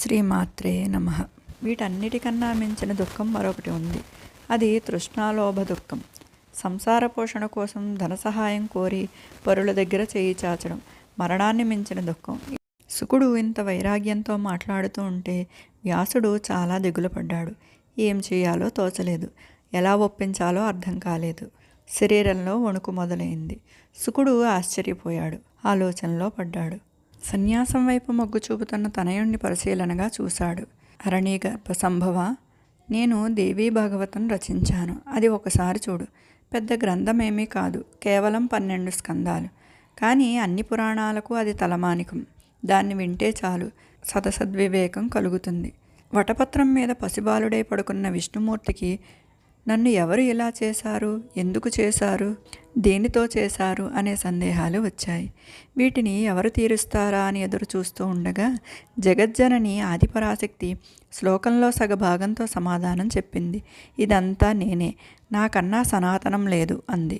శ్రీమాత్రే నమః. వీటన్నిటికన్నా మించిన దుఃఖం మరొకటి ఉంది. అది తృష్ణాలోభ దుఃఖం. సంసార పోషణ కోసం ధన సహాయం కోరి పరుల దగ్గర చేయి చాచడం మరణాన్ని మించిన దుఃఖం. శుకుడు ఇంత వైరాగ్యంతో మాట్లాడుతూ ఉంటే వ్యాసుడు చాలా దిగులు పడ్డాడు. ఏం చేయాలో తోచలేదు. ఎలా ఒప్పించాలో అర్థం కాలేదు. శరీరంలో వణుకు మొదలైంది. శుకుడు ఆశ్చర్యపోయాడు. ఆలోచనలో పడ్డాడు. సన్యాసం వైపు మొగ్గు చూపుతున్న తనయుణ్ణి పరిశీలనగా చూశాడు. అరణీగర్భ సంభవ, నేను దేవీ భాగవతం రచించాను. అది ఒకసారి చూడు. పెద్ద గ్రంథమేమీ కాదు, కేవలం 12 స్కందాలు. కానీ అన్ని పురాణాలకు అది తలమానికం. దాన్ని వింటే చాలు, సదసద్వివేకం కలుగుతుంది. వటపత్రం మీద పసిబాలుడై పడుకున్న విష్ణుమూర్తికి నన్ను ఎవరు ఇలా చేశారు, ఎందుకు చేశారు, దేనితో చేశారు అనే సందేహాలు వచ్చాయి. వీటిని ఎవరు తీరుస్తారా అని ఎదురు చూస్తూ ఉండగా జగజ్జనని ఆదిపరాశక్తి శ్లోకంలో సగభాగంతో సమాధానం చెప్పింది. ఇదంతా నేనే, నాకన్నా సనాతనం లేదు అంది.